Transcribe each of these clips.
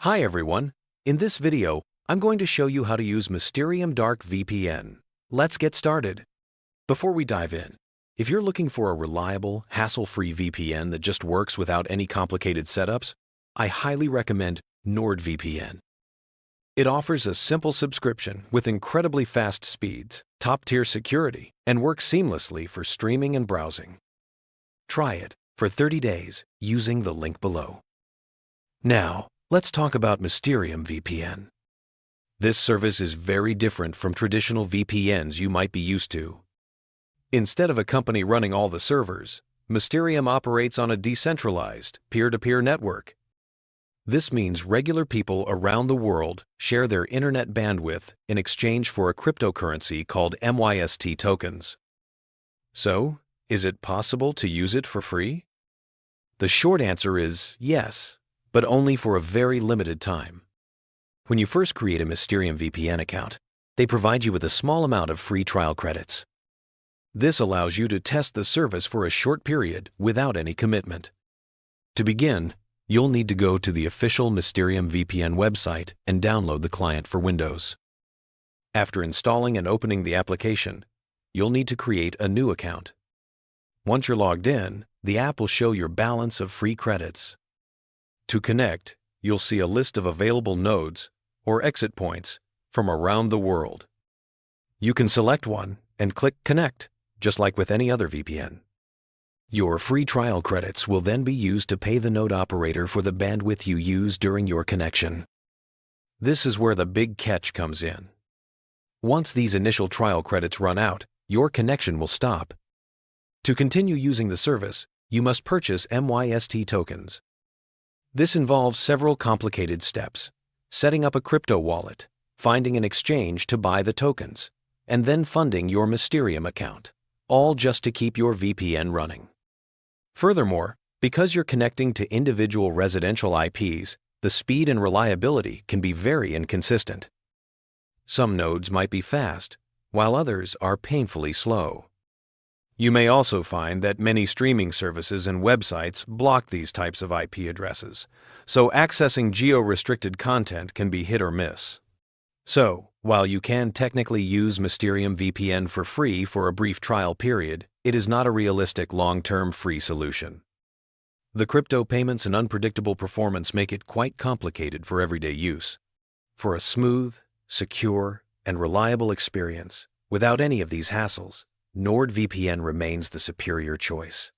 Hi everyone! In this video, I'm going to show you how to use Mysterium Dark VPN. Let's get started. Before we dive in, if you're looking for a reliable, hassle-free VPN that just works without any complicated setups, I highly recommend NordVPN. It offers a simple subscription with incredibly fast speeds, top-tier security, and works seamlessly for streaming and browsing. Try it for 30 days using the link below. Now, let's talk about Mysterium VPN. This service is very different from traditional VPNs you might be used to. Instead of a company running all the servers, Mysterium operates on a decentralized, peer-to-peer network. This means regular people around the world share their internet bandwidth in exchange for a cryptocurrency called MYST tokens. So, is it possible to use it for free? The short answer is yes, but only for a very limited time. When you first create a Mysterium VPN account, they provide you with a small amount of free trial credits. This allows you to test the service for a short period without any commitment. To begin, you'll need to go to the official Mysterium VPN website and download the client for Windows. After installing and opening the application, you'll need to create a new account. Once you're logged in, the app will show your balance of free credits. To connect, you'll see a list of available nodes or exit points from around the world. You can select one and click Connect, just like with any other VPN. Your free trial credits will then be used to pay the node operator for the bandwidth you use during your connection. This is where the big catch comes in. Once these initial trial credits run out, your connection will stop. To continue using the service, you must purchase MYST tokens. This involves several complicated steps: setting up a crypto wallet, finding an exchange to buy the tokens, and then funding your Mysterium account, all just to keep your VPN running. Furthermore, because you're connecting to individual residential IPs, the speed and reliability can be very inconsistent. Some nodes might be fast, while others are painfully slow. You may also find that many streaming services and websites block these types of IP addresses, so accessing geo-restricted content can be hit or miss. So, while you can technically use Mysterium VPN for free for a brief trial period, it is not a realistic long-term free solution. The crypto payments and unpredictable performance make it quite complicated for everyday use. For a smooth, secure, and reliable experience, without any of these hassles, NordVPN remains the superior choice.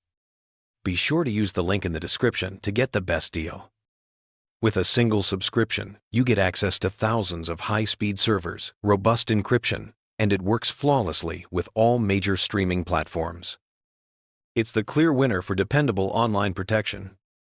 Be sure to use the link in the description to get the best deal. With a single subscription, you get access to thousands of high-speed servers, robust encryption, and it works flawlessly with all major streaming platforms. It's the clear winner for dependable online protection.